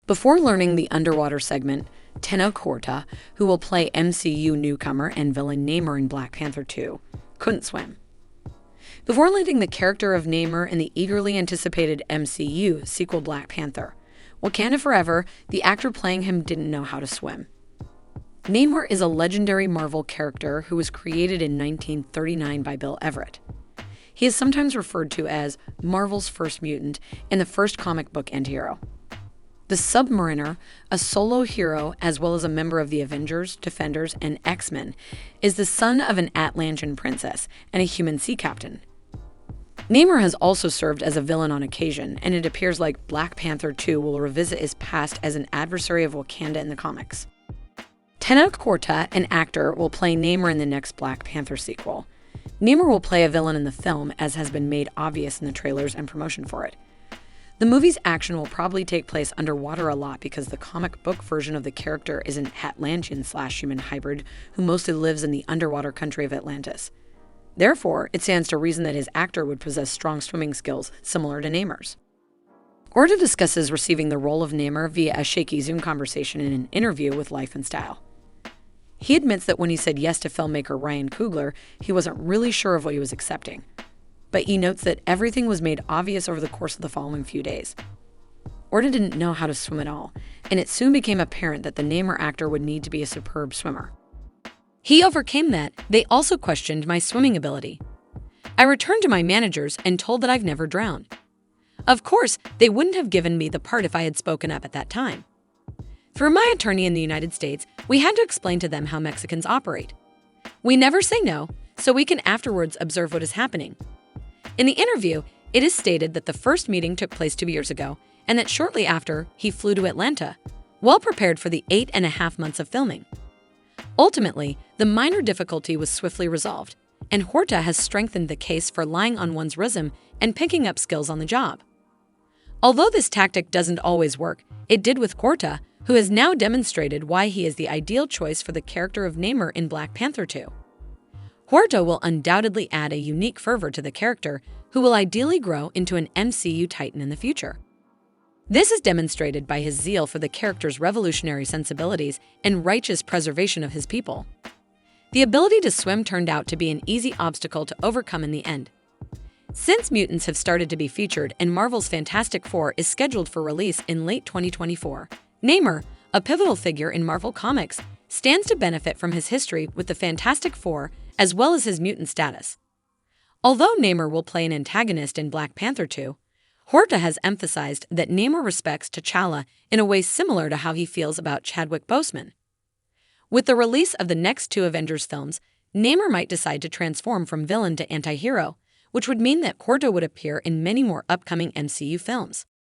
Before learning the underwater segment, Tenoch Huerta, who will play MCU newcomer and villain Namor in Black Panther 2, couldn't swim. Before landing the character of Namor in the eagerly anticipated MCU sequel Black Panther, Wakanda Forever, the actor playing him didn't know how to swim. Namor is a legendary Marvel character who was created in 1939 by Bill Everett. He is sometimes referred to as Marvel's first mutant and the first comic book antihero. The Submariner, a solo hero as well as a member of the Avengers, Defenders, and X-Men, is the son of an Atlantean princess and a human sea captain. Namor has also served as a villain on occasion, and it appears like Black Panther 2 will revisit his past as an adversary of Wakanda in the comics. Tenoch Huerta, an actor, will play Namor in the next Black Panther sequel. Namor will play a villain in the film, as has been made obvious in the trailers and promotion for it. The movie's action will probably take place underwater a lot because the comic book version of the character is an Atlantean/human hybrid who mostly lives in the underwater country of Atlantis. Therefore, it stands to reason that his actor would possess strong swimming skills similar to Namor's. Huerta discusses receiving the role of Namor via a shaky Zoom conversation in an interview with Life and Style. He admits that when he said yes to filmmaker Ryan Coogler, he wasn't really sure of what he was accepting. But he notes that everything was made obvious over the course of the following few days. Huerta didn't know how to swim at all, and it soon became apparent that the Namor actor would need to be a superb swimmer. He overcame that. They also questioned my swimming ability. I returned to my managers and told that I've never drowned. Of course, they wouldn't have given me the part if I had spoken up at that time. Through my attorney in the United States, we had to explain to them how Mexicans operate. We never say no, so we can afterwards observe what is happening. In the interview, it is stated that the first meeting took place 2 years ago, and that shortly after, he flew to Atlanta, well prepared for the 8.5 months of filming. Ultimately, the minor difficulty was swiftly resolved, and Huerta has strengthened the case for lying on one's resume and picking up skills on the job. Although this tactic doesn't always work, it did with Huerta, who has now demonstrated why he is the ideal choice for the character of Namor in Black Panther 2. Huerta will undoubtedly add a unique fervor to the character, who will ideally grow into an MCU titan in the future. This is demonstrated by his zeal for the character's revolutionary sensibilities and righteous preservation of his people. The ability to swim turned out to be an easy obstacle to overcome in the end. Since mutants have started to be featured and Marvel's Fantastic Four is scheduled for release in late 2024, Namor, a pivotal figure in Marvel Comics, stands to benefit from his history with the Fantastic Four as well as his mutant status. Although Namor will play an antagonist in Black Panther 2, Huerta has emphasized that Namor respects T'Challa in a way similar to how he feels about Chadwick Boseman. With the release of the next 2 Avengers films, Namor might decide to transform from villain to anti-hero, which would mean that Huerta would appear in many more upcoming MCU films.